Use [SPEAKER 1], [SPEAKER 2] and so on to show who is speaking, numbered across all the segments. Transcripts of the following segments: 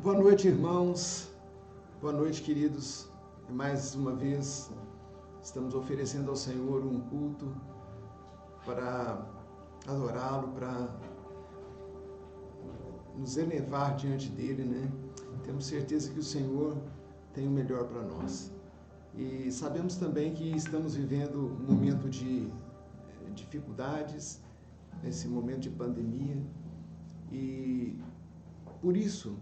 [SPEAKER 1] Boa noite, irmãos. Boa noite, queridos. Mais uma vez, estamos oferecendo ao Senhor um culto para adorá-lo, para nos elevar diante dele, né? Temos certeza que o Senhor tem o melhor para nós. E sabemos também que estamos vivendo um momento de dificuldades, esse momento de pandemia, e por isso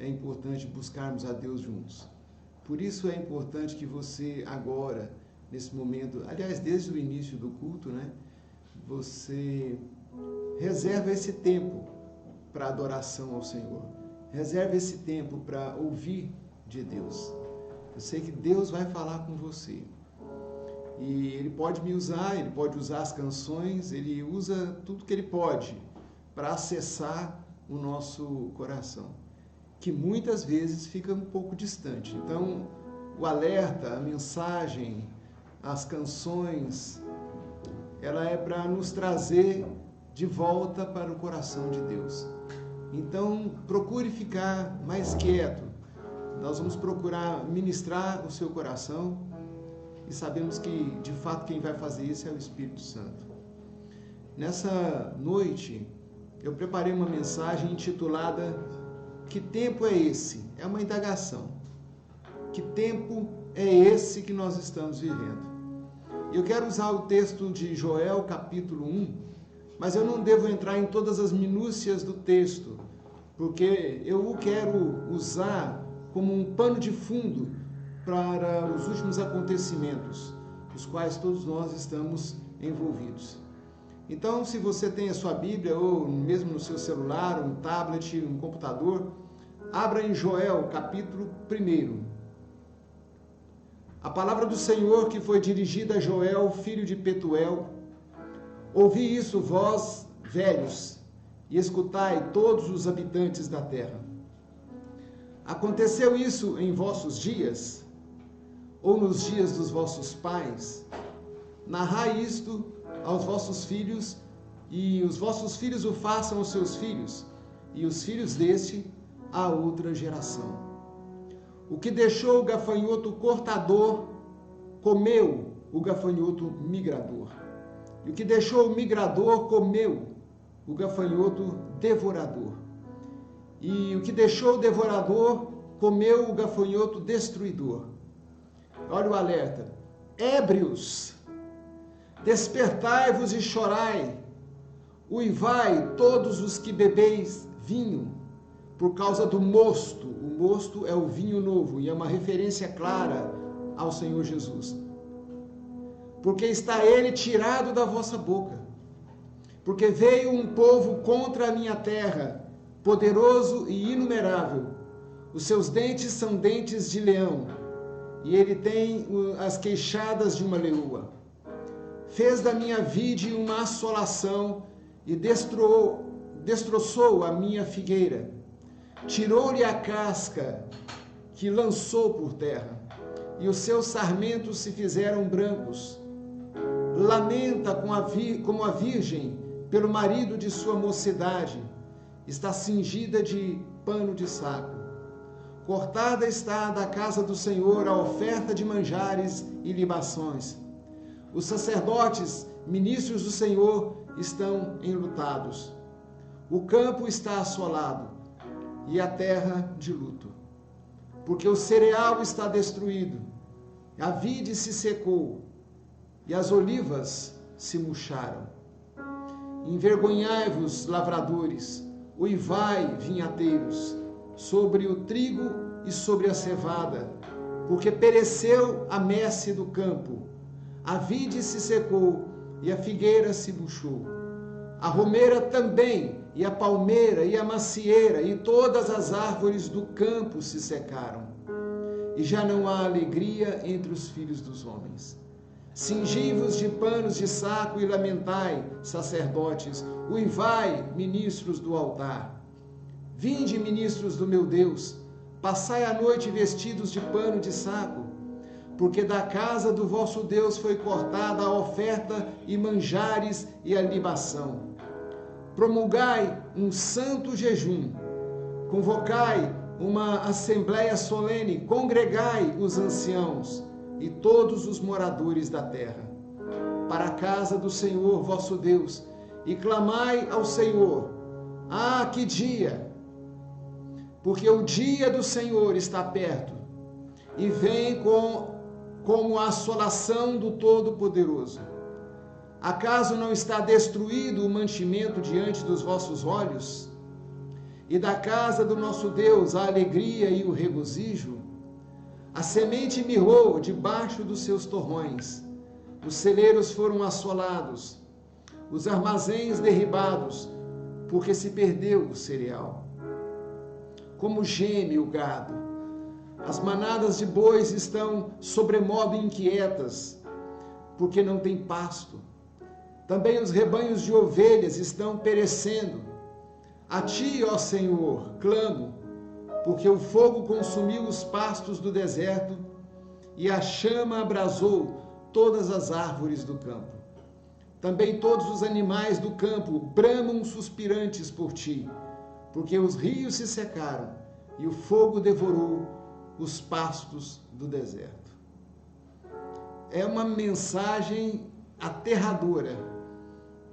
[SPEAKER 1] é importante buscarmos a Deus juntos. Por isso é importante que você agora, nesse momento, aliás, desde o início do culto, né, você reserva esse tempo para adoração ao Senhor. Reserva esse tempo para ouvir de Deus. Eu sei que Deus vai falar com você. E Ele pode me usar, Ele pode usar as canções, Ele usa tudo que Ele pode para acessar o nosso coração, que muitas vezes fica um pouco distante. Então, o alerta, a mensagem, as canções, ela é para nos trazer de volta para o coração de Deus. Então, procure ficar mais quieto. Nós vamos procurar ministrar o seu coração e sabemos que, de fato, quem vai fazer isso é o Espírito Santo. Nessa noite, eu preparei uma mensagem intitulada "Que tempo é esse?" É uma indagação. Que tempo é esse que nós estamos vivendo? Eu quero usar o texto de Joel, capítulo 1, mas eu não devo entrar em todas as minúcias do texto, porque eu o quero usar como um pano de fundo para os últimos acontecimentos, os quais todos nós estamos envolvidos. Então, se você tem a sua Bíblia, ou mesmo no seu celular, um tablet, um computador, abra em Joel, capítulo 1. A palavra do Senhor que foi dirigida a Joel, filho de Petuel: ouvi isso, vós, velhos, e escutai, todos os habitantes da terra. Aconteceu isso em vossos dias, ou nos dias dos vossos pais? Narrai isto aos vossos filhos, e os vossos filhos o façam aos seus filhos, e os filhos deste a outra geração. O que deixou o gafanhoto cortador, comeu o gafanhoto migrador. E o que deixou o migrador, comeu o gafanhoto devorador. E o que deixou o devorador, comeu o gafanhoto destruidor. Olha o alerta. Ébrios, despertai-vos e chorai, uivai todos os que bebeis vinho, por causa do mosto. O mosto é o vinho novo e é uma referência clara ao Senhor Jesus. Porque está ele tirado da vossa boca. Porque veio um povo contra a minha terra, poderoso e inumerável. Os seus dentes são dentes de leão, e ele tem as queixadas de uma leoa. Fez da minha vide uma assolação e destroçou a minha figueira. Tirou-lhe a casca que lançou por terra, e os seus sarmentos se fizeram brancos. Lamenta como a virgem pelo marido de sua mocidade, está cingida de pano de saco. Cortada está da casa do Senhor a oferta de manjares e libações. Os sacerdotes, ministros do Senhor, estão enlutados. O campo está assolado e a terra de luto, porque o cereal está destruído, a vide se secou e as olivas se murcharam. Envergonhai-vos, lavradores, uivai, vinhateiros, sobre o trigo e sobre a cevada, porque pereceu a messe do campo. A vide se secou e a figueira se murchou. A romeira também, e a palmeira, e a macieira, e todas as árvores do campo se secaram. E já não há alegria entre os filhos dos homens. Cingi-vos de panos de saco e lamentai, sacerdotes, uivai, ministros do altar. Vinde, ministros do meu Deus, passai a noite vestidos de pano de saco, porque da casa do vosso Deus foi cortada a oferta e manjares e a libação. Promulgai um santo jejum, convocai uma assembleia solene, congregai os anciãos e todos os moradores da terra, para a casa do Senhor vosso Deus, e clamai ao Senhor. Ah, que dia! Porque o dia do Senhor está perto, e vem como a assolação do Todo-Poderoso. Acaso não está destruído o mantimento diante dos vossos olhos? E da casa do nosso Deus a alegria e o regozijo? A semente mirrou debaixo dos seus torrões, os celeiros foram assolados, os armazéns derribados, porque se perdeu o cereal. Como geme o gado, as manadas de bois estão sobremodo inquietas, porque não tem pasto. Também os rebanhos de ovelhas estão perecendo. A ti, ó Senhor, clamo, porque o fogo consumiu os pastos do deserto e a chama abrasou todas as árvores do campo. Também todos os animais do campo bramam suspirantes por ti, porque os rios se secaram e o fogo devorou os pastos do deserto. É uma mensagem aterradora,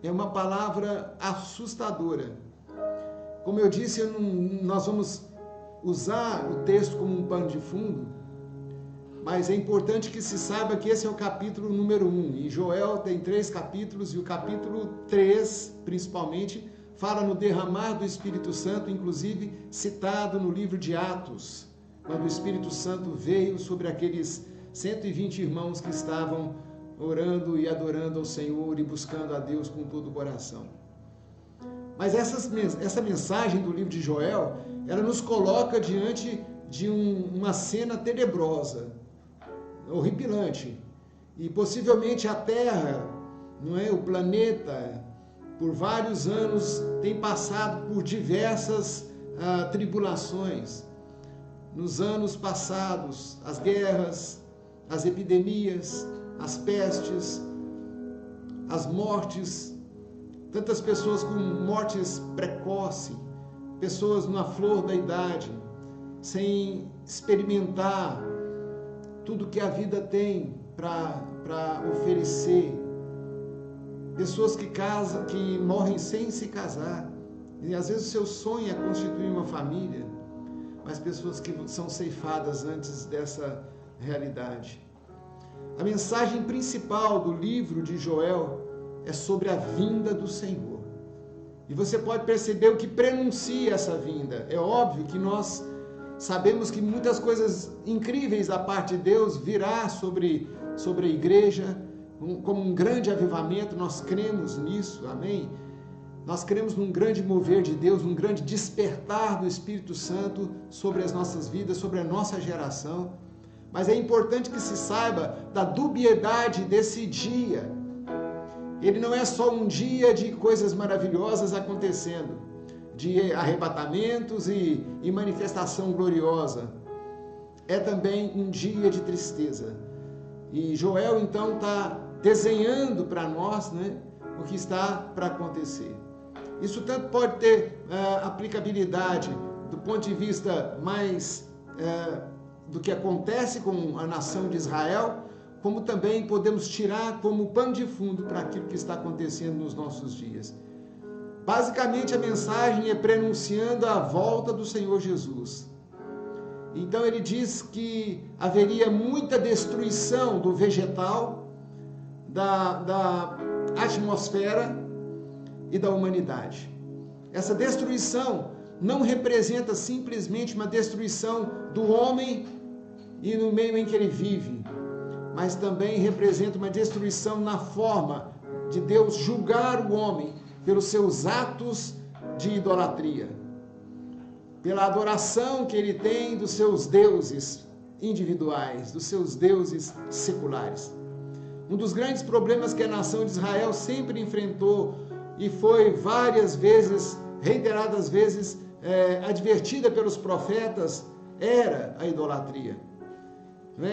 [SPEAKER 1] é uma palavra assustadora. Como eu disse, nós vamos usar o texto como um pano de fundo, mas é importante que se saiba que esse é o capítulo número 1, e Joel tem 3 capítulos, e o capítulo 3, principalmente, fala no derramar do Espírito Santo, inclusive citado no livro de Atos, quando o Espírito Santo veio sobre aqueles 120 irmãos que estavam orando e adorando ao Senhor e buscando a Deus com todo o coração. Mas essa mensagem do livro de Joel, ela nos coloca diante de uma cena tenebrosa, horripilante, e possivelmente a Terra, não é, o planeta, por vários anos tem passado por diversas tribulações. Nos anos passados, as guerras, as epidemias, as pestes, as mortes, tantas pessoas com mortes precoces, pessoas na flor da idade, sem experimentar tudo que a vida tem para oferecer, pessoas que morrem sem se casar, e às vezes o seu sonho é constituir uma família, mas pessoas que são ceifadas antes dessa realidade. A mensagem principal do livro de Joel é sobre a vinda do Senhor. E você pode perceber o que prenuncia essa vinda. É óbvio que nós sabemos que muitas coisas incríveis da parte de Deus virá sobre a igreja, como um grande avivamento. Nós cremos nisso, amém? Nós cremos num grande mover de Deus, num grande despertar do Espírito Santo sobre as nossas vidas, sobre a nossa geração. Mas é importante que se saiba da dubiedade desse dia. Ele não é só um dia de coisas maravilhosas acontecendo, de arrebatamentos e manifestação gloriosa. É também um dia de tristeza. E Joel, então, está desenhando para nós, né, o que está para acontecer. Isso tanto pode ter aplicabilidade do ponto de vista mais do que acontece com a nação de Israel, como também podemos tirar como pano de fundo para aquilo que está acontecendo nos nossos dias. Basicamente, a mensagem é prenunciando a volta do Senhor Jesus. Então ele diz que haveria muita destruição do vegetal, da atmosfera e da humanidade. Essa destruição não representa simplesmente uma destruição do homem e no meio em que ele vive, mas também representa uma destruição na forma de Deus julgar o homem pelos seus atos de idolatria, pela adoração que ele tem dos seus deuses individuais, dos seus deuses seculares. Um dos grandes problemas que a nação de Israel sempre enfrentou e foi várias vezes, reiteradas vezes, advertida pelos profetas, era a idolatria.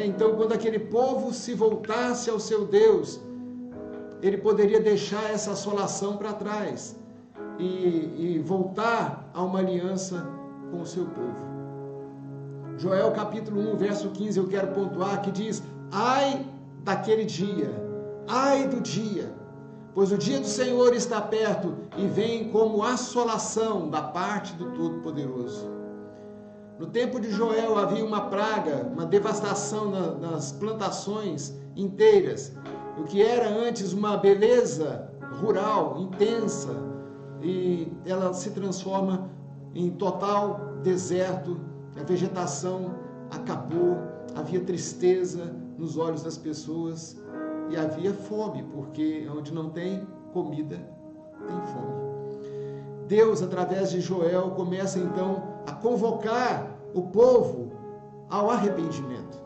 [SPEAKER 1] Então, quando aquele povo se voltasse ao seu Deus, ele poderia deixar essa assolação para trás e voltar a uma aliança com o seu povo. Joel capítulo 1, verso 15, eu quero pontuar, que diz: ai daquele dia, ai do dia, pois o dia do Senhor está perto e vem como assolação da parte do Todo-Poderoso. No tempo de Joel havia uma praga, uma devastação nas plantações inteiras. O que era antes uma beleza rural, intensa, e ela se transforma em total deserto. A vegetação acabou, havia tristeza nos olhos das pessoas e havia fome, porque onde não tem comida, tem fome. Deus, através de Joel, começa então a convocar o povo ao arrependimento.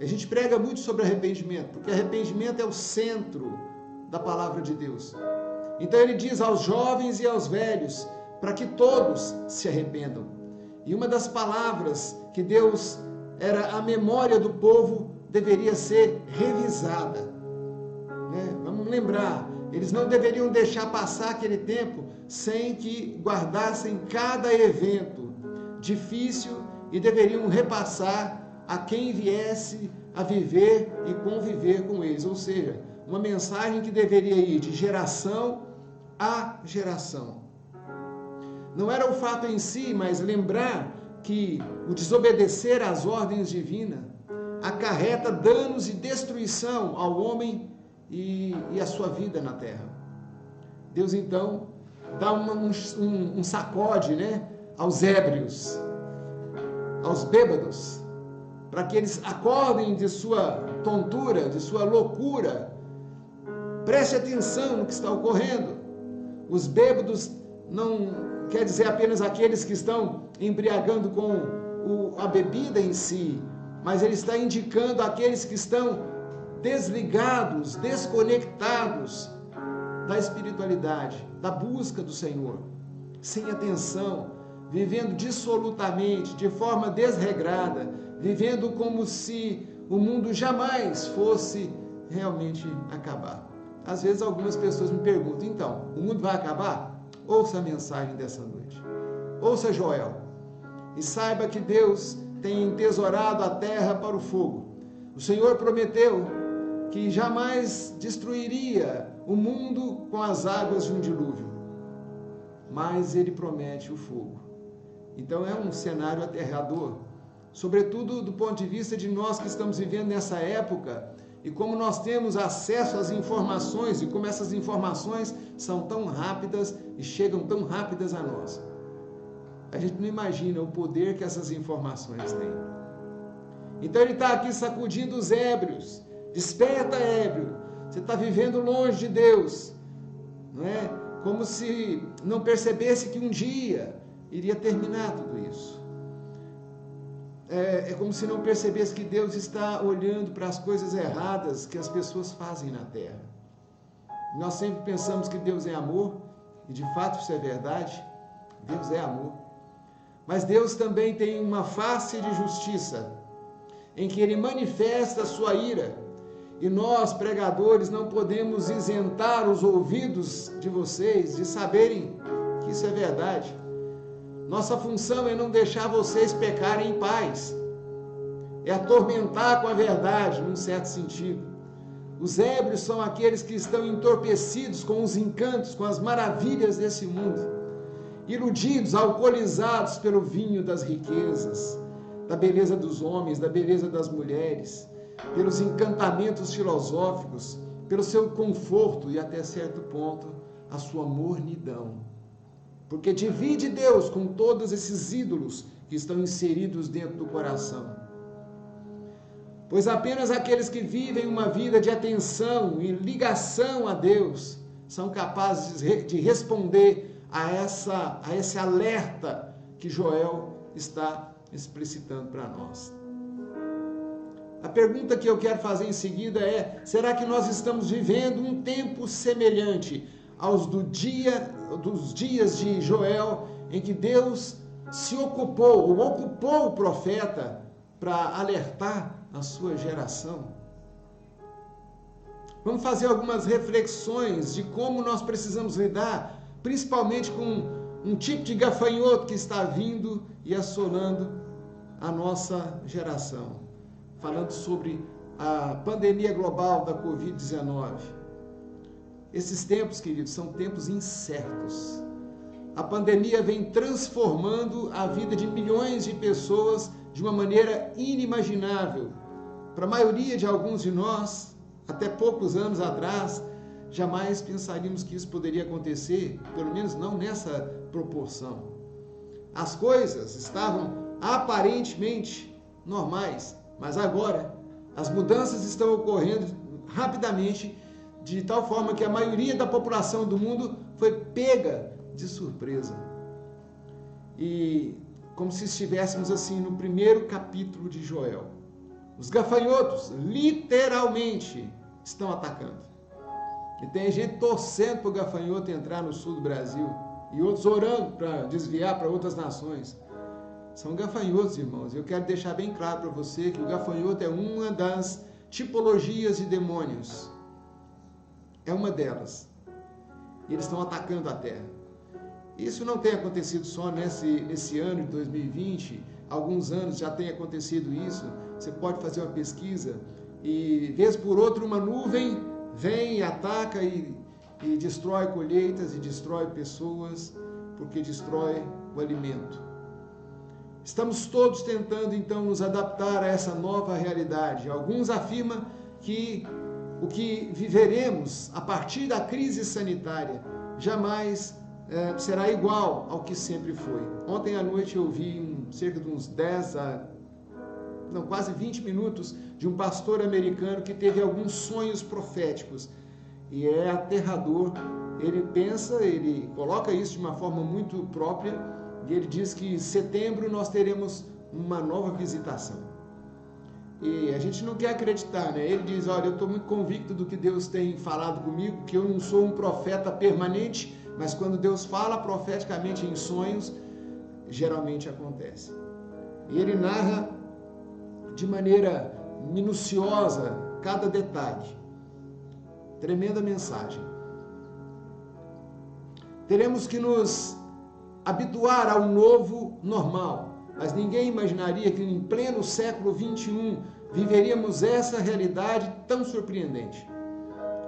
[SPEAKER 1] A gente prega muito sobre arrependimento, porque arrependimento é o centro da palavra de Deus. Então ele diz aos jovens e aos velhos, para que todos se arrependam. E uma das palavras que Deus era a memória do povo deveria ser revisada. Vamos lembrar, eles não deveriam deixar passar aquele tempo sem que guardassem cada evento difícil e deveriam repassar a quem viesse a viver e conviver com eles. Ou seja, uma mensagem que deveria ir de geração a geração. Não era o fato em si, mas lembrar que o desobedecer às ordens divinas acarreta danos e destruição ao homem e à sua vida na terra. Deus então dá um sacode, aos ébrios, aos bêbados, para que eles acordem de sua tontura, de sua loucura. Preste atenção no que está ocorrendo. Os bêbados não quer dizer apenas aqueles que estão embriagando com a bebida em si, mas ele está indicando aqueles que estão desligados, desconectados da espiritualidade, da busca do Senhor, sem atenção, vivendo dissolutamente, de forma desregrada, vivendo como se o mundo jamais fosse realmente acabar. Às vezes algumas pessoas me perguntam, então, o mundo vai acabar? Ouça a mensagem dessa noite. Ouça Joel. E saiba que Deus tem entesourado a terra para o fogo. O Senhor prometeu que jamais destruiria o mundo com as águas de um dilúvio. Mas Ele promete o fogo. Então é um cenário aterrador. Sobretudo do ponto de vista de nós que estamos vivendo nessa época e como nós temos acesso às informações e como essas informações são tão rápidas e chegam tão rápidas a nós. A gente não imagina o poder que essas informações têm. Então ele está aqui sacudindo os ébrios. Desperta, ébrio. Você está vivendo longe de Deus. Não é? Como se não percebesse que um dia iria terminar tudo isso. É como se não percebesse que Deus está olhando para as coisas erradas que as pessoas fazem na terra. Nós sempre pensamos que Deus é amor, e de fato isso é verdade, Deus é amor. Mas Deus também tem uma face de justiça, em que Ele manifesta a sua ira, e nós, pregadores, não podemos isentar os ouvidos de vocês de saberem que isso é verdade. Nossa função é não deixar vocês pecarem em paz. É atormentar com a verdade, num certo sentido. Os ébrios são aqueles que estão entorpecidos com os encantos, com as maravilhas desse mundo. Iludidos, alcoolizados pelo vinho das riquezas, da beleza dos homens, da beleza das mulheres, pelos encantamentos filosóficos, pelo seu conforto e, até certo ponto, a sua mornidão. Porque divide Deus com todos esses ídolos que estão inseridos dentro do coração. Pois apenas aqueles que vivem uma vida de atenção e ligação a Deus são capazes de responder a esse alerta que Joel está explicitando para nós. A pergunta que eu quero fazer em seguida é: será que nós estamos vivendo um tempo semelhante aos dos dias de Joel, em que Deus se ocupou o profeta para alertar a sua geração? Vamos fazer algumas reflexões de como nós precisamos lidar, principalmente com um tipo de gafanhoto que está vindo e assolando a nossa geração, falando sobre a pandemia global da Covid-19. Esses tempos, queridos, são tempos incertos. A pandemia vem transformando a vida de milhões de pessoas de uma maneira inimaginável. Para a maioria de alguns de nós, até poucos anos atrás, jamais pensaríamos que isso poderia acontecer, pelo menos não nessa proporção. As coisas estavam aparentemente normais, mas agora as mudanças estão ocorrendo rapidamente, de tal forma que a maioria da população do mundo foi pega de surpresa. E como se estivéssemos assim no primeiro capítulo de Joel. Os gafanhotos, literalmente, estão atacando. E tem gente torcendo para o gafanhoto entrar no sul do Brasil. E outros orando para desviar para outras nações. São gafanhotos, irmãos. Eu quero deixar bem claro para você que o gafanhoto é uma das tipologias de demônios. É uma delas. E eles estão atacando a terra. Isso não tem acontecido só nesse ano de 2020. Alguns anos já tem acontecido isso. Você pode fazer uma pesquisa e, vez por outra, uma nuvem vem e ataca e destrói colheitas e destrói pessoas, porque destrói o alimento. Estamos todos tentando, então, nos adaptar a essa nova realidade. Alguns afirmam que o que viveremos a partir da crise sanitária jamais será igual ao que sempre foi. Ontem à noite eu vi cerca de uns quase 20 minutos de um pastor americano que teve alguns sonhos proféticos. E é aterrador. Ele coloca isso de uma forma muito própria, e ele diz que em setembro nós teremos uma nova visitação. E a gente não quer acreditar, né? Ele diz, olha, eu estou muito convicto do que Deus tem falado comigo, que eu não sou um profeta permanente, mas quando Deus fala profeticamente em sonhos, geralmente acontece. E ele narra de maneira minuciosa cada detalhe. Tremenda mensagem. Teremos que nos habituar ao novo normal, mas ninguém imaginaria que em pleno século XXI viveríamos essa realidade tão surpreendente.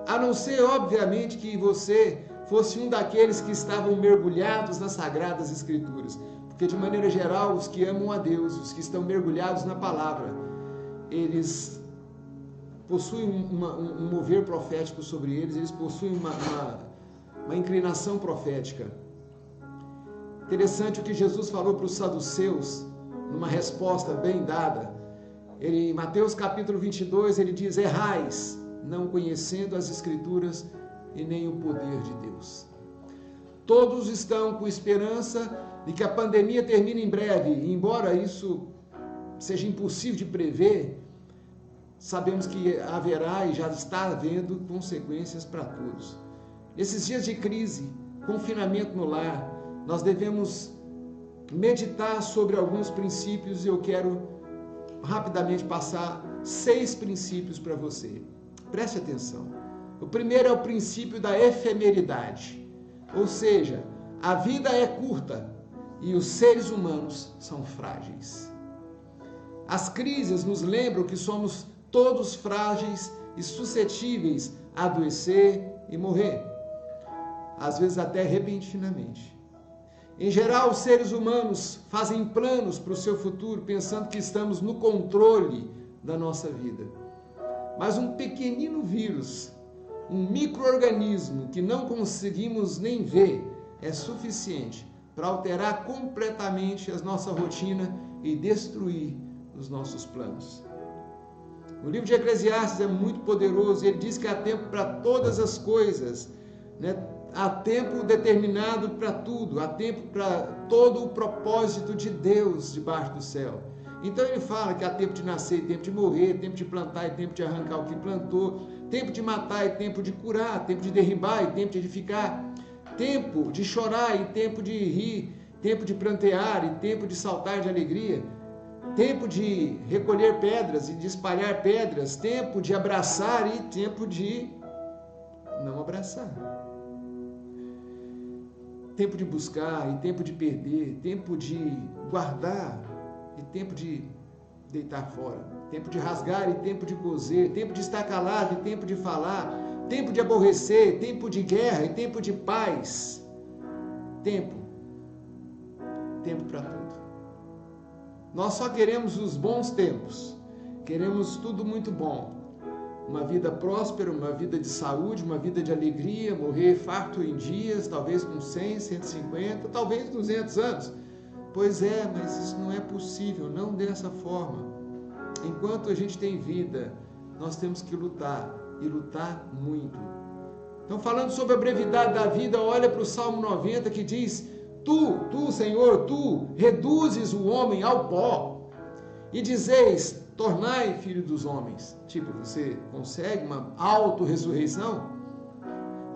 [SPEAKER 1] A não ser, obviamente, que você fosse um daqueles que estavam mergulhados nas Sagradas Escrituras, porque de maneira geral os que amam a Deus, os que estão mergulhados na palavra, eles possuem um mover profético sobre eles, eles possuem uma inclinação profética. Interessante o que Jesus falou para os saduceus, numa resposta bem dada. Em Mateus capítulo 22, ele diz, errais, não conhecendo as Escrituras e nem o poder de Deus. Todos estão com esperança de que a pandemia termine em breve, e embora isso seja impossível de prever, sabemos que haverá e já está havendo consequências para todos. Nesses dias de crise, confinamento no lar, nós devemos meditar sobre alguns princípios e eu quero rapidamente passar 6 princípios para você. Preste atenção. O primeiro é o princípio da efemeridade, ou seja, a vida é curta e os seres humanos são frágeis. As crises nos lembram que somos todos frágeis e suscetíveis a adoecer e morrer, às vezes até repentinamente. Em geral, os seres humanos fazem planos para o seu futuro, pensando que estamos no controle da nossa vida. Mas um pequenino vírus, um micro-organismo que não conseguimos nem ver, é suficiente para alterar completamente a nossa rotina e destruir os nossos planos. O livro de Eclesiastes é muito poderoso, ele diz que há tempo para todas as coisas, né? Há tempo determinado para tudo, há tempo para todo o propósito de Deus debaixo do céu. Então ele fala que há tempo de nascer e tempo de morrer, tempo de plantar e tempo de arrancar o que plantou, tempo de matar e tempo de curar, tempo de derribar e tempo de edificar, tempo de chorar e tempo de rir, tempo de plantear e tempo de saltar de alegria, tempo de recolher pedras e de espalhar pedras, tempo de abraçar e tempo de não abraçar. Tempo de buscar e tempo de perder, tempo de guardar e tempo de deitar fora, tempo de rasgar e tempo de coser, tempo de estar calado e tempo de falar, tempo de aborrecer, tempo de guerra e tempo de paz. Tempo para tudo. Nós só queremos os bons tempos, queremos tudo muito bom, uma vida próspera, uma vida de saúde, uma vida de alegria, morrer farto em dias, talvez com 100, 150, talvez 200 anos. Pois é, mas isso não é possível, não dessa forma. Enquanto a gente tem vida, nós temos que lutar, e lutar muito. Então, falando sobre a brevidade da vida, olha para o Salmo 90 que diz: Tu, Senhor, Tu reduzes o homem ao pó e dizeis, tornai filho dos homens. Tipo, você consegue uma auto-ressurreição?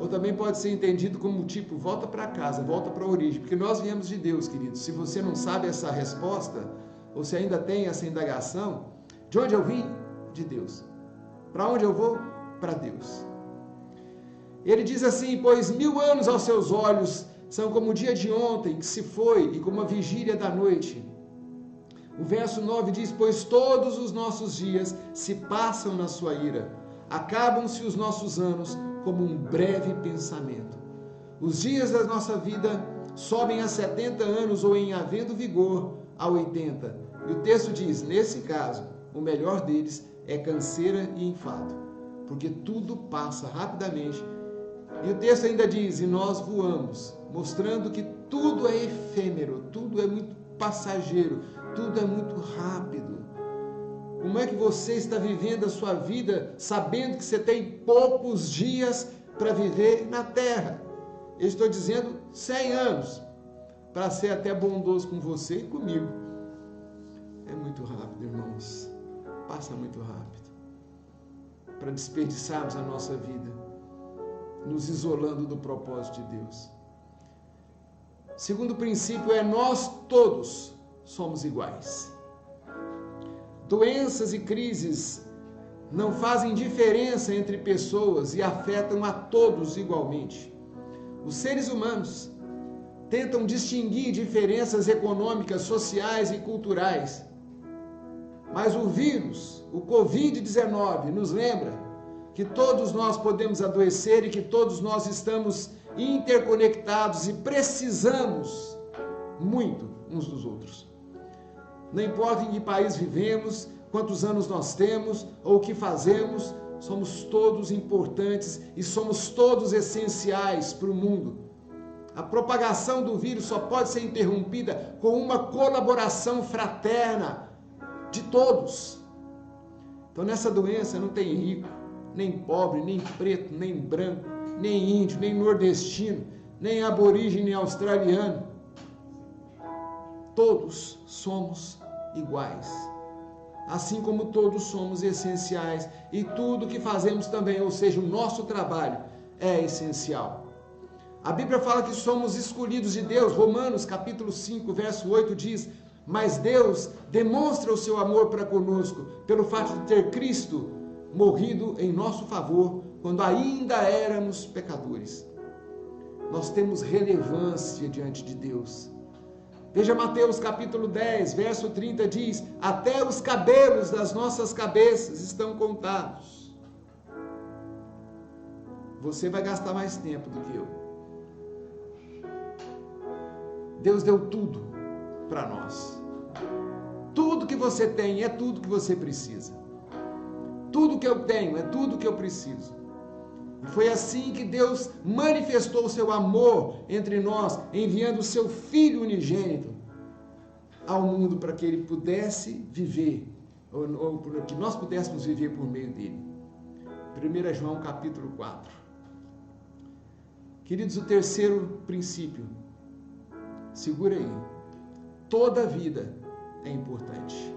[SPEAKER 1] Ou também pode ser entendido como tipo, volta para casa, volta para a origem, porque nós viemos de Deus, queridos. Se você não sabe essa resposta, ou se ainda tem essa indagação, de onde eu vim? De Deus. Para onde eu vou? Para Deus. Ele diz assim: pois 1000 anos aos seus olhos são como o dia de ontem que se foi e como a vigília da noite. O verso 9 diz: pois todos os nossos dias se passam na sua ira, acabam-se os nossos anos como um breve pensamento. Os dias da nossa vida sobem a 70 anos ou, em havendo vigor, a 80. E o texto diz: nesse caso, o melhor deles é canseira e enfado, porque tudo passa rapidamente. E o texto ainda diz: e nós voamos, mostrando que tudo é efêmero, tudo é muito passageiro, tudo é muito rápido. Como é que você está vivendo a sua vida sabendo que você tem poucos dias para viver na terra? Eu estou dizendo 100 anos, para ser até bondoso com você e comigo. É muito rápido, irmãos. Passa muito rápido. Para desperdiçarmos a nossa vida, nos isolando do propósito de Deus. Segundo princípio é: nós todos somos iguais. Doenças e crises não fazem diferença entre pessoas e afetam a todos igualmente. Os seres humanos tentam distinguir diferenças econômicas, sociais e culturais. Mas o vírus, o Covid-19, nos lembra que todos nós podemos adoecer e que todos nós estamos interconectados e precisamos muito uns dos outros. Não importa em que país vivemos, quantos anos nós temos ou o que fazemos, somos todos importantes e somos todos essenciais para o mundo. A propagação do vírus só pode ser interrompida com uma colaboração fraterna de todos. Então, nessa doença não tem rico, nem pobre, nem preto, nem branco, nem índio, nem nordestino, nem aborígene, nem australiano. Todos somos iguais, assim como todos somos essenciais, e tudo que fazemos também, ou seja, o nosso trabalho, é essencial. A Bíblia fala que somos escolhidos de Deus. Romanos capítulo 5, verso 8 diz: mas Deus demonstra o seu amor para conosco, pelo fato de ter Cristo morrido em nosso favor, quando ainda éramos pecadores. Nós temos relevância diante de Deus. Veja Mateus capítulo 10, verso 30 diz: até os cabelos das nossas cabeças estão contados. Você vai gastar mais tempo do que eu. Deus deu tudo para nós. Tudo que você tem é tudo que você precisa. Tudo que eu tenho é tudo que eu preciso. E foi assim que Deus manifestou o seu amor entre nós, enviando o seu Filho unigênito ao mundo para que ele pudesse viver, ou para que nós pudéssemos viver por meio dele. 1 João capítulo 4. Queridos, o terceiro princípio, segura aí, toda vida é importante.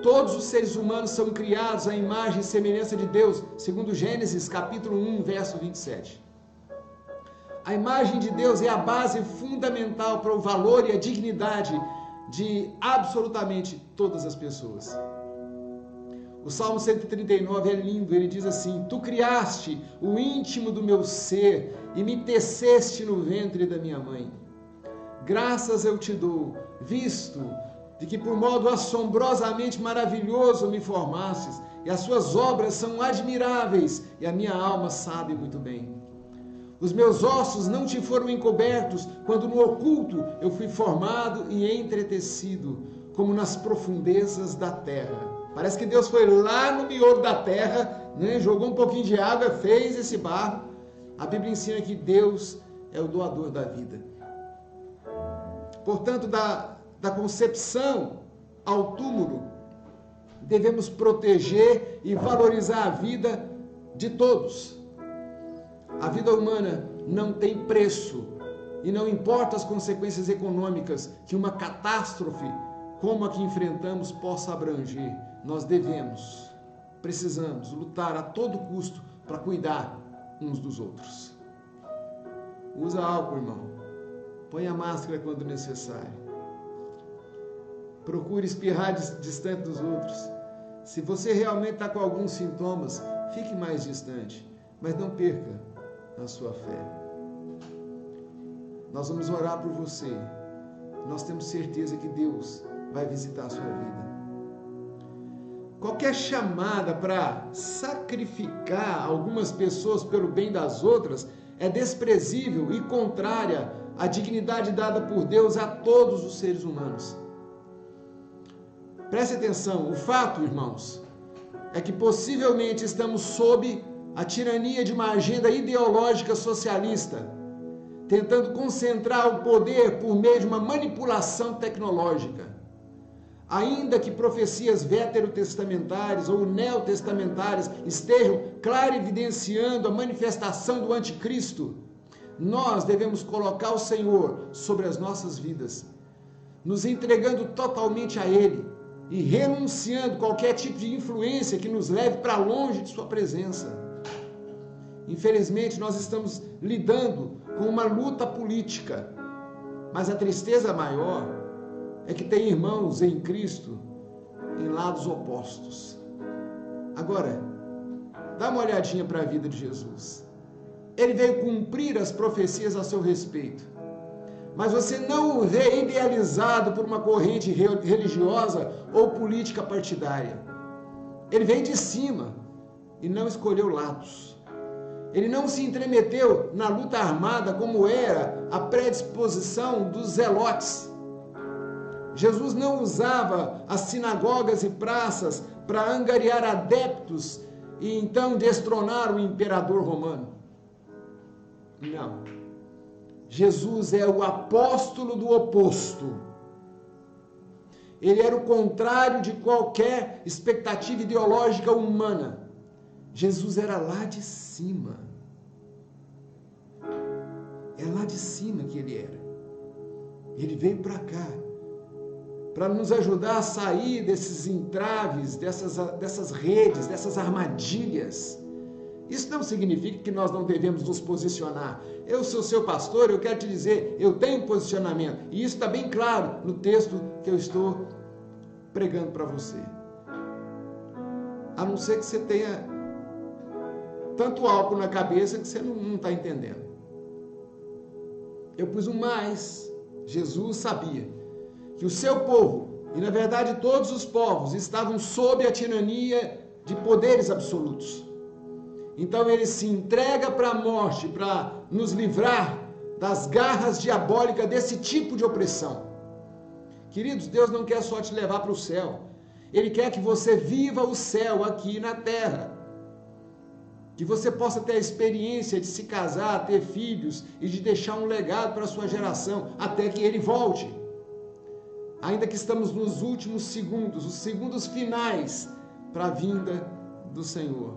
[SPEAKER 1] Todos os seres humanos são criados à imagem e semelhança de Deus, segundo Gênesis capítulo 1, verso 27. A imagem de Deus é a base fundamental para o valor e a dignidade de absolutamente todas as pessoas. O Salmo 139 é lindo, ele diz assim: tu criaste o íntimo do meu ser e me teceste no ventre da minha mãe. Graças eu te dou, visto de que por modo assombrosamente maravilhoso me formastes, e as suas obras são admiráveis, e a minha alma sabe muito bem. Os meus ossos não te foram encobertos, quando no oculto eu fui formado e entretecido, como nas profundezas da terra. Parece que Deus foi lá no miolo da terra, né? Jogou um pouquinho de água, fez esse barro. A Bíblia ensina que Deus é o doador da vida. Portanto, da concepção ao túmulo, devemos proteger e valorizar a vida de todos. A vida humana não tem preço, e não importa as consequências econômicas que uma catástrofe como a que enfrentamos possa abranger. Nós precisamos lutar a todo custo para cuidar uns dos outros. Usa álcool, irmão. Põe a máscara quando necessário. Procure espirrar distante dos outros. Se você realmente está com alguns sintomas, fique mais distante, mas não perca a sua fé. Nós vamos orar por você. Nós temos certeza que Deus vai visitar a sua vida. Qualquer chamada para sacrificar algumas pessoas pelo bem das outras é desprezível e contrária à dignidade dada por Deus a todos os seres humanos. Preste atenção, o fato, irmãos, é que possivelmente estamos sob a tirania de uma agenda ideológica socialista, tentando concentrar o poder por meio de uma manipulação tecnológica. Ainda que profecias veterotestamentárias ou neotestamentárias estejam clarividenciando a manifestação do anticristo, nós devemos colocar o Senhor sobre as nossas vidas, nos entregando totalmente a Ele e renunciando qualquer tipo de influência que nos leve para longe de sua presença. Infelizmente, nós estamos lidando com uma luta política, mas a tristeza maior é que tem irmãos em Cristo em lados opostos. Agora, dá uma olhadinha para a vida de Jesus. Ele veio cumprir as profecias a seu respeito, mas você não o vê idealizado por uma corrente religiosa ou política partidária. Ele veio de cima e não escolheu lados. Ele não se intrometeu na luta armada como era a predisposição dos zelotes. Jesus não usava as sinagogas e praças para angariar adeptos e então destronar o imperador romano. Não. Jesus é o apóstolo do oposto. Ele era o contrário de qualquer expectativa ideológica humana. Jesus era lá de cima. É lá de cima que ele era. Ele veio para cá, para nos ajudar a sair desses entraves, dessas redes, dessas armadilhas. Isso não significa que nós não devemos nos posicionar. Eu sou seu pastor, eu quero te dizer, eu tenho posicionamento. E isso está bem claro no texto que eu estou pregando para você. A não ser que você tenha tanto álcool na cabeça que você não está entendendo. Eu pus um mais. Jesus sabia que o seu povo, e na verdade todos os povos, estavam sob a tirania de poderes absolutos. Então ele se entrega para a morte, para nos livrar das garras diabólicas desse tipo de opressão. Queridos, Deus não quer só te levar para o céu. Ele quer que você viva o céu aqui na terra. Que você possa ter a experiência de se casar, ter filhos e de deixar um legado para a sua geração, até que ele volte. Ainda que estamos nos últimos segundos, os segundos finais para a vinda do Senhor.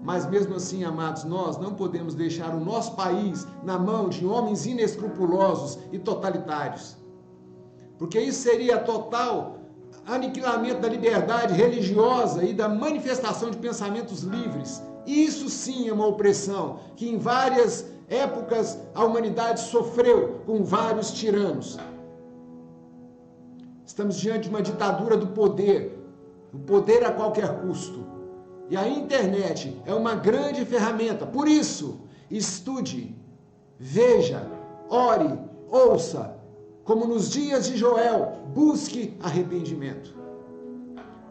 [SPEAKER 1] Mas mesmo assim, amados, nós não podemos deixar o nosso país na mão de homens inescrupulosos e totalitários. Porque isso seria total aniquilamento da liberdade religiosa e da manifestação de pensamentos livres. Isso sim é uma opressão que em várias épocas a humanidade sofreu com vários tiranos. Estamos diante de uma ditadura do poder, o poder a qualquer custo. E a internet é uma grande ferramenta. Por isso, estude, veja, ore, ouça, como nos dias de Joel, busque arrependimento.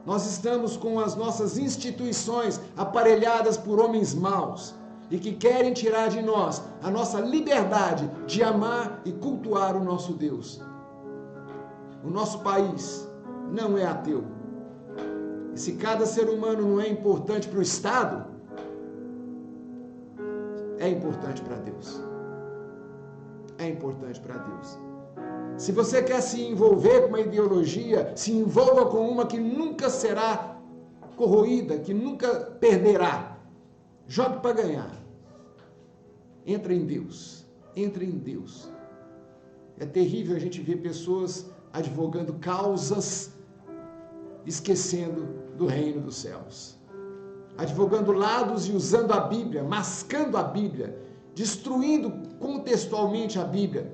[SPEAKER 1] Nós estamos com as nossas instituições aparelhadas por homens maus e que querem tirar de nós a nossa liberdade de amar e cultuar o nosso Deus. O nosso país não é ateu. E se cada ser humano não é importante para o Estado, é importante para Deus. É importante para Deus. Se você quer se envolver com uma ideologia, se envolva com uma que nunca será corroída, que nunca perderá. Jogue para ganhar. Entra em Deus. Entra em Deus. É terrível a gente ver pessoas advogando causas, esquecendo do reino dos céus. Advogando lados e usando a Bíblia, mascando a Bíblia, destruindo contextualmente a Bíblia,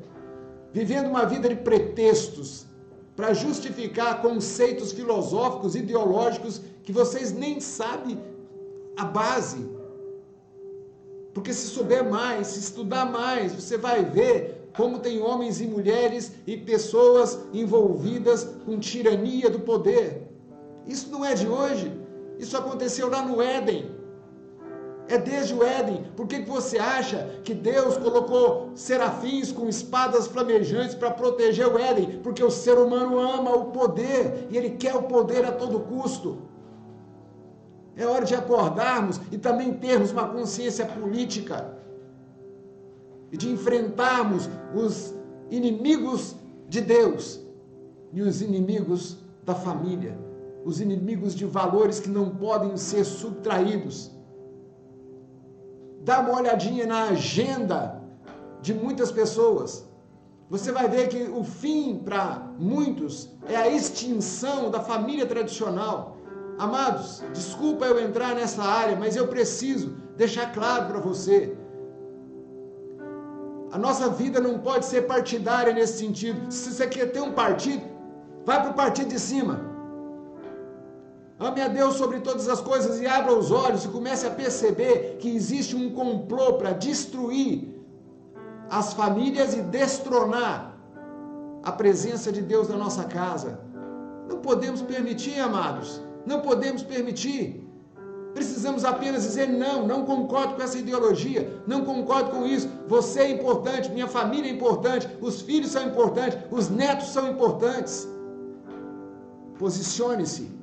[SPEAKER 1] vivendo uma vida de pretextos para justificar conceitos filosóficos, ideológicos que vocês nem sabem a base. Porque se souber mais, se estudar mais, você vai ver como tem homens e mulheres e pessoas envolvidas com tirania do poder. Isso não é de hoje. Isso aconteceu lá no Éden. É desde o Éden. Por que você acha que Deus colocou serafins com espadas flamejantes para proteger o Éden? Porque o ser humano ama o poder e ele quer o poder a todo custo. É hora de acordarmos e também termos uma consciência política e de enfrentarmos os inimigos de Deus e os inimigos da família, os inimigos de valores que não podem ser subtraídos. Dá uma olhadinha na agenda de muitas pessoas. Você vai ver que o fim para muitos é a extinção da família tradicional. Amados, desculpa eu entrar nessa área, mas eu preciso deixar claro para você. A nossa vida não pode ser partidária nesse sentido. Se você quer ter um partido, vai para o partido de cima. Ame a Deus sobre todas as coisas e abra os olhos e comece a perceber que existe um complô para destruir as famílias e destronar a presença de Deus na nossa casa. Não podemos permitir, amados. Não podemos permitir. Precisamos apenas dizer não, não concordo com essa ideologia, não concordo com isso. Você é importante, minha família é importante, os filhos são importantes, os netos são importantes. Posicione-se.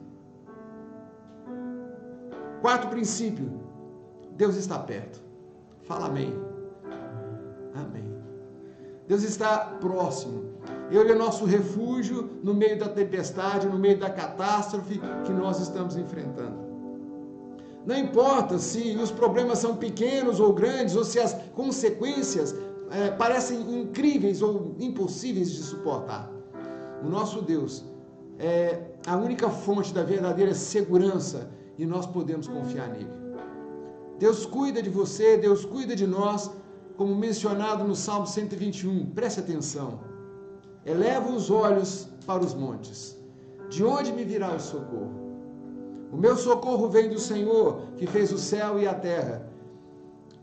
[SPEAKER 1] Quarto princípio, Deus está perto. Fala amém. Amém. Deus está próximo. Ele é nosso refúgio no meio da tempestade, no meio da catástrofe que nós estamos enfrentando. Não importa se os problemas são pequenos ou grandes, ou se as consequências parecem incríveis ou impossíveis de suportar. O nosso Deus é a única fonte da verdadeira segurança e nós podemos confiar nele. Deus cuida de você, Deus cuida de nós, como mencionado no Salmo 121. Preste atenção. Eleva os olhos para os montes. De onde me virá o socorro? O meu socorro vem do Senhor, que fez o céu e a terra.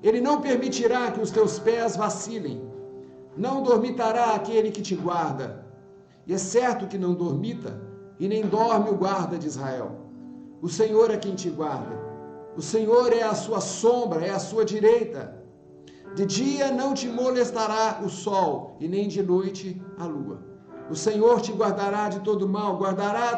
[SPEAKER 1] Ele não permitirá que os teus pés vacilem. Não dormitará aquele que te guarda. E é certo que não dormita, e nem dorme o guarda de Israel. O Senhor é quem te guarda. O Senhor é a sua sombra, é a sua direita. De dia não te molestará o sol, e nem de noite a lua. O Senhor te guardará de todo mal, guardará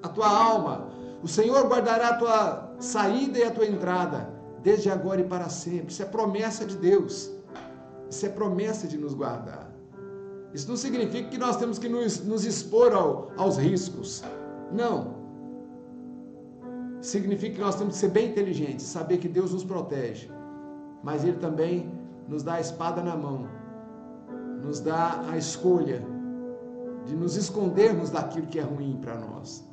[SPEAKER 1] a tua alma. O Senhor guardará a tua saída e a tua entrada, desde agora e para sempre. Isso é promessa de Deus. Isso é promessa de nos guardar. Isso não significa que nós temos que nos expor aos riscos. Não. Significa que nós temos que ser bem inteligentes, saber que Deus nos protege, mas Ele também nos dá a espada na mão, nos dá a escolha de nos escondermos daquilo que é ruim para nós.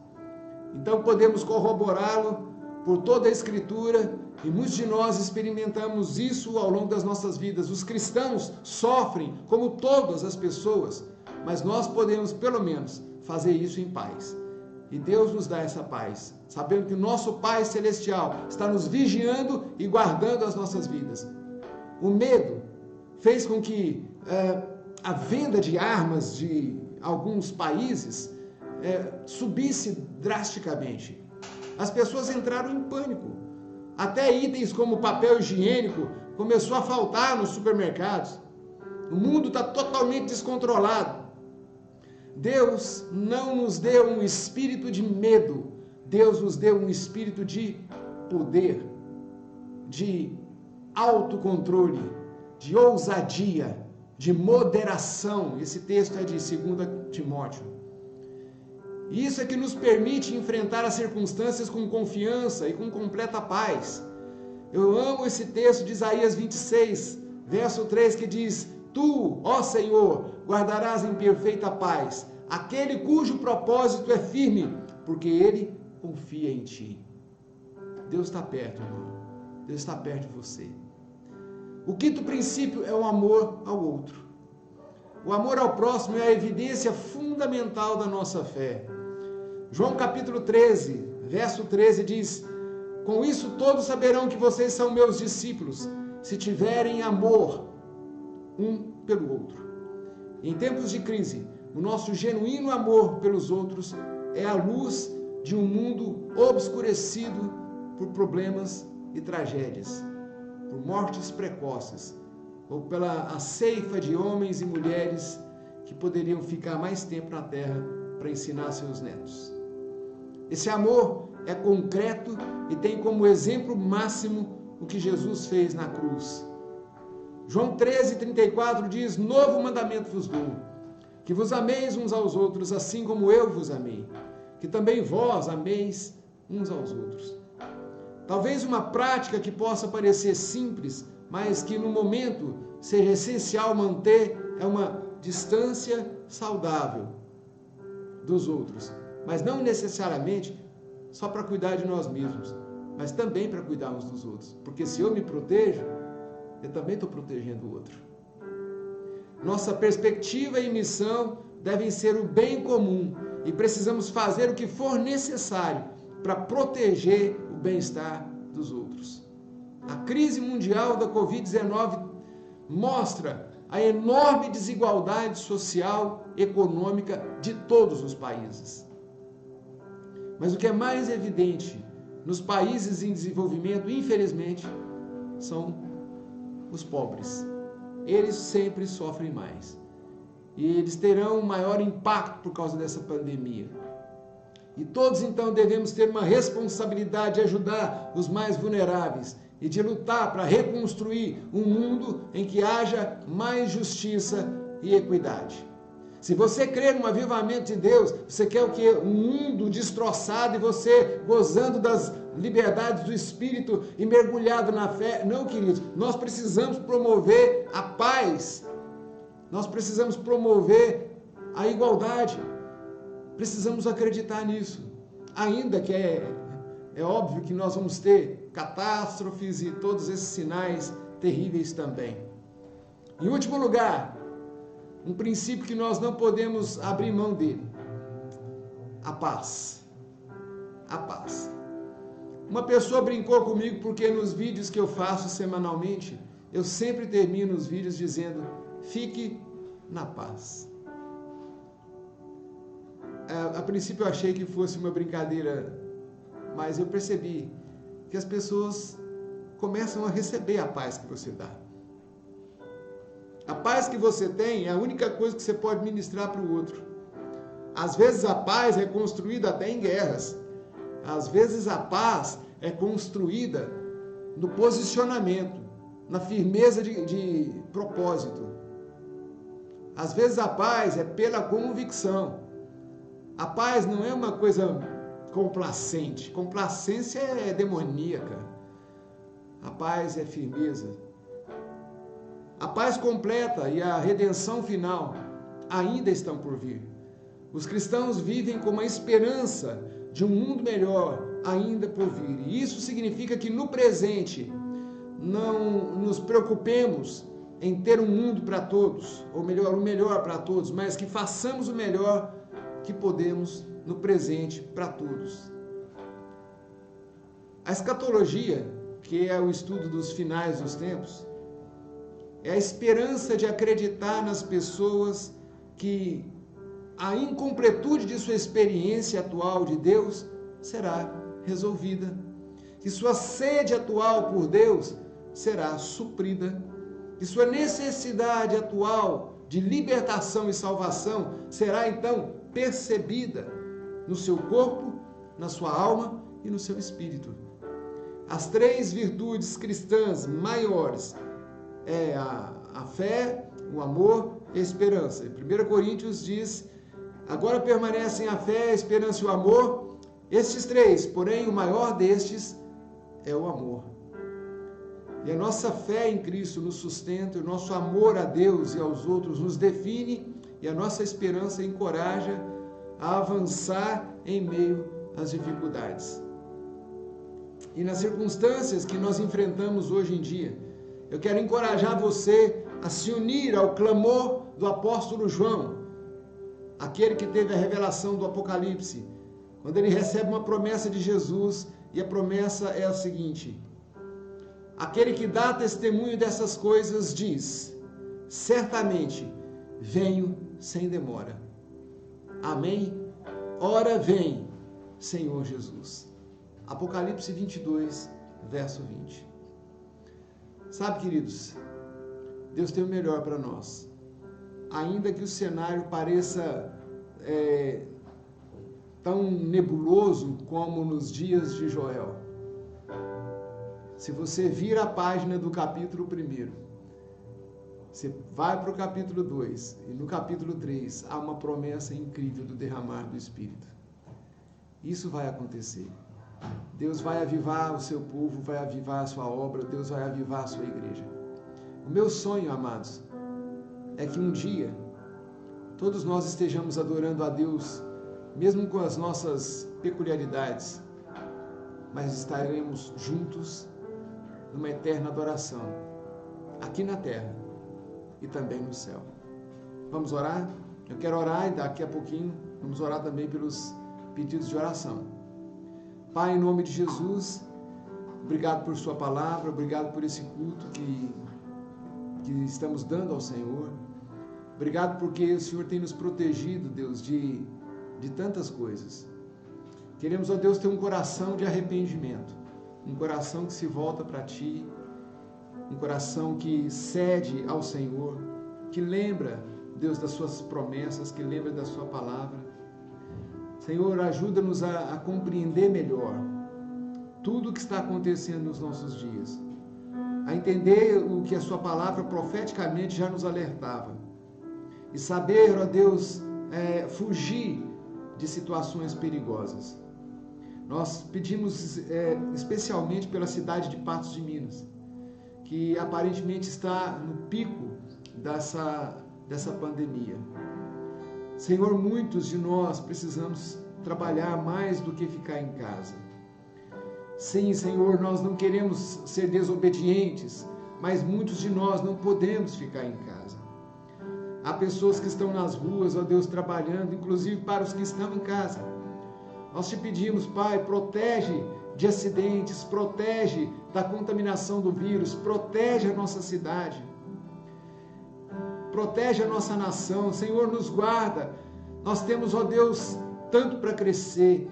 [SPEAKER 1] Então podemos corroborá-lo por toda a Escritura, e muitos de nós experimentamos isso ao longo das nossas vidas. Os cristãos sofrem, como todas as pessoas, mas nós podemos pelo menos fazer isso em paz. E Deus nos dá essa paz, sabendo que o nosso Pai Celestial está nos vigiando e guardando as nossas vidas. O medo fez com que a venda de armas de alguns países subisse drasticamente. As pessoas entraram em pânico. Até itens como papel higiênico começou a faltar nos supermercados. O mundo está totalmente descontrolado. Deus não nos deu um espírito de medo. Deus nos deu um espírito de poder, de autocontrole, de ousadia, de moderação. Esse texto é de 2 Timóteo. Isso é que nos permite enfrentar as circunstâncias com confiança e com completa paz. Eu amo esse texto de Isaías 26, verso 3, que diz: Tu, ó Senhor, guardarás em perfeita paz aquele cujo propósito é firme, porque ele confia em ti. Deus está perto, irmão. Deus está perto de você. O quinto princípio é o amor ao outro. O amor ao próximo é a evidência fundamental da nossa fé. João capítulo 13, verso 13 diz: Com isso todos saberão que vocês são meus discípulos, se tiverem amor um pelo outro. Em tempos de crise, o nosso genuíno amor pelos outros é a luz de um mundo obscurecido por problemas e tragédias, por mortes precoces, ou pela ceifa de homens e mulheres que poderiam ficar mais tempo na terra para ensinar seus netos. Esse amor é concreto e tem como exemplo máximo o que Jesus fez na cruz. João 13:34 diz: Novo mandamento vos dou, que vos ameis uns aos outros, assim como eu vos amei, que também vós ameis uns aos outros. Talvez uma prática que possa parecer simples, mas que no momento seja essencial manter, é uma distância saudável dos outros, mas não necessariamente só para cuidar de nós mesmos, mas também para cuidar uns dos outros, porque se eu me protejo, eu também estou protegendo o outro. Nossa perspectiva e missão devem ser o bem comum e precisamos fazer o que for necessário para proteger o bem-estar dos outros. A crise mundial da Covid-19 mostra a enorme desigualdade social e econômica de todos os países. Mas o que é mais evidente nos países em desenvolvimento, infelizmente, são os pobres. Eles sempre sofrem mais. E eles terão um maior impacto por causa dessa pandemia. E todos, então, devemos ter uma responsabilidade de ajudar os mais vulneráveis e de lutar para reconstruir um mundo em que haja mais justiça e equidade. Se você crê no avivamento de Deus, você quer o quê? Um mundo destroçado e você gozando das liberdades do Espírito e mergulhado na fé? Não, queridos, nós precisamos promover a paz, nós precisamos promover a igualdade, precisamos acreditar nisso, ainda que é óbvio que nós vamos ter catástrofes e todos esses sinais terríveis também. Em último lugar, um princípio que nós não podemos abrir mão dele: a paz. A paz. Uma pessoa brincou comigo porque nos vídeos que eu faço semanalmente, eu sempre termino os vídeos dizendo: fique na paz. A princípio eu achei que fosse uma brincadeira, mas eu percebi que as pessoas começam a receber a paz que você dá. A paz que você tem é a única coisa que você pode ministrar para o outro. Às vezes a paz é construída até em guerras. Às vezes a paz é construída no posicionamento, na firmeza de propósito. Às vezes a paz é pela convicção. A paz não é uma coisa complacente. Complacência é demoníaca. A paz é firmeza. A paz completa e a redenção final ainda estão por vir. Os cristãos vivem com uma esperança de um mundo melhor ainda por vir. E isso significa que no presente não nos preocupemos em ter um mundo para todos, ou melhor, o melhor para todos, mas que façamos o melhor que podemos no presente para todos. A escatologia, que é o estudo dos finais dos tempos, é a esperança de acreditar nas pessoas que a incompletude de sua experiência atual de Deus será resolvida, que sua sede atual por Deus será suprida, que sua necessidade atual de libertação e salvação será então percebida no seu corpo, na sua alma e no seu espírito. As 3 virtudes cristãs maiores é a fé, o amor e a esperança. Em 1 Coríntios diz: agora permanecem a fé, a esperança e o amor, estes 3, porém o maior destes é o amor. E a nossa fé em Cristo nos sustenta, o nosso amor a Deus e aos outros nos define, e a nossa esperança encoraja a avançar em meio às dificuldades. E nas circunstâncias que nós enfrentamos hoje em dia, eu quero encorajar você a se unir ao clamor do apóstolo João, aquele que teve a revelação do Apocalipse, quando ele recebe uma promessa de Jesus, e a promessa é a seguinte: aquele que dá testemunho dessas coisas diz: certamente venho sem demora. Amém? Ora vem, Senhor Jesus. Apocalipse 22, verso 20. Sabe, queridos, Deus tem o melhor para nós. Ainda que o cenário pareça tão nebuloso como nos dias de Joel. Se você vira a página do capítulo 1, você vai para o capítulo 2, e no capítulo 3 há uma promessa incrível do derramar do Espírito. Isso vai acontecer. Deus vai avivar o seu povo, vai avivar a sua obra, Deus vai avivar a sua igreja. O meu sonho, amados, é que um dia todos nós estejamos adorando a Deus, mesmo com as nossas peculiaridades, mas estaremos juntos numa eterna adoração, aqui na terra e também no céu. Vamos orar? Eu quero orar e daqui a pouquinho vamos orar também pelos pedidos de oração. Pai, em nome de Jesus, obrigado por sua palavra, obrigado por esse culto que estamos dando ao Senhor. Obrigado porque o Senhor tem nos protegido, Deus, de tantas coisas. Queremos, ó Deus, ter um coração de arrependimento, um coração que se volta para Ti, um coração que cede ao Senhor, que lembra, Deus, das Suas promessas, que lembra da Sua palavra. Senhor, ajuda-nos a compreender melhor tudo o que está acontecendo nos nossos dias, a entender o que a Sua palavra profeticamente já nos alertava, e saber, ó Deus, fugir de situações perigosas. Nós pedimos especialmente pela cidade de Patos de Minas, que aparentemente está no pico dessa pandemia. Senhor, muitos de nós precisamos trabalhar mais do que ficar em casa. Sim, Senhor, nós não queremos ser desobedientes, mas muitos de nós não podemos ficar em casa. Há pessoas que estão nas ruas, ó Deus, trabalhando, inclusive para os que estão em casa. Nós te pedimos, Pai, protege de acidentes, protege da contaminação do vírus, protege a nossa cidade, protege a nossa nação. Senhor, nos guarda. Nós temos, ó Deus, tanto para crescer,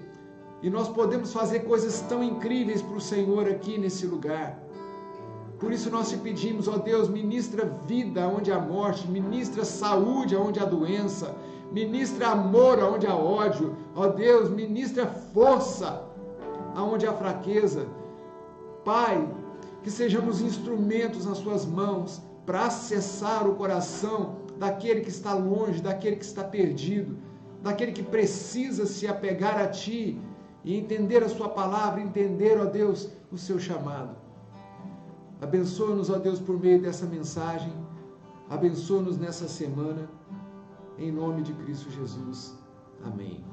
[SPEAKER 1] e nós podemos fazer coisas tão incríveis para o Senhor aqui nesse lugar. Por isso nós te pedimos, ó Deus, ministra vida onde há morte, ministra saúde onde há doença, ministra amor onde há ódio, ó Deus, ministra força onde há fraqueza. Pai, que sejamos instrumentos nas Suas mãos para acessar o coração daquele que está longe, daquele que está perdido, daquele que precisa se apegar a Ti e entender a Sua palavra, entender, ó Deus, o Seu chamado. Abençoa-nos, ó Deus, por meio dessa mensagem, abençoa-nos nessa semana, em nome de Cristo Jesus. Amém.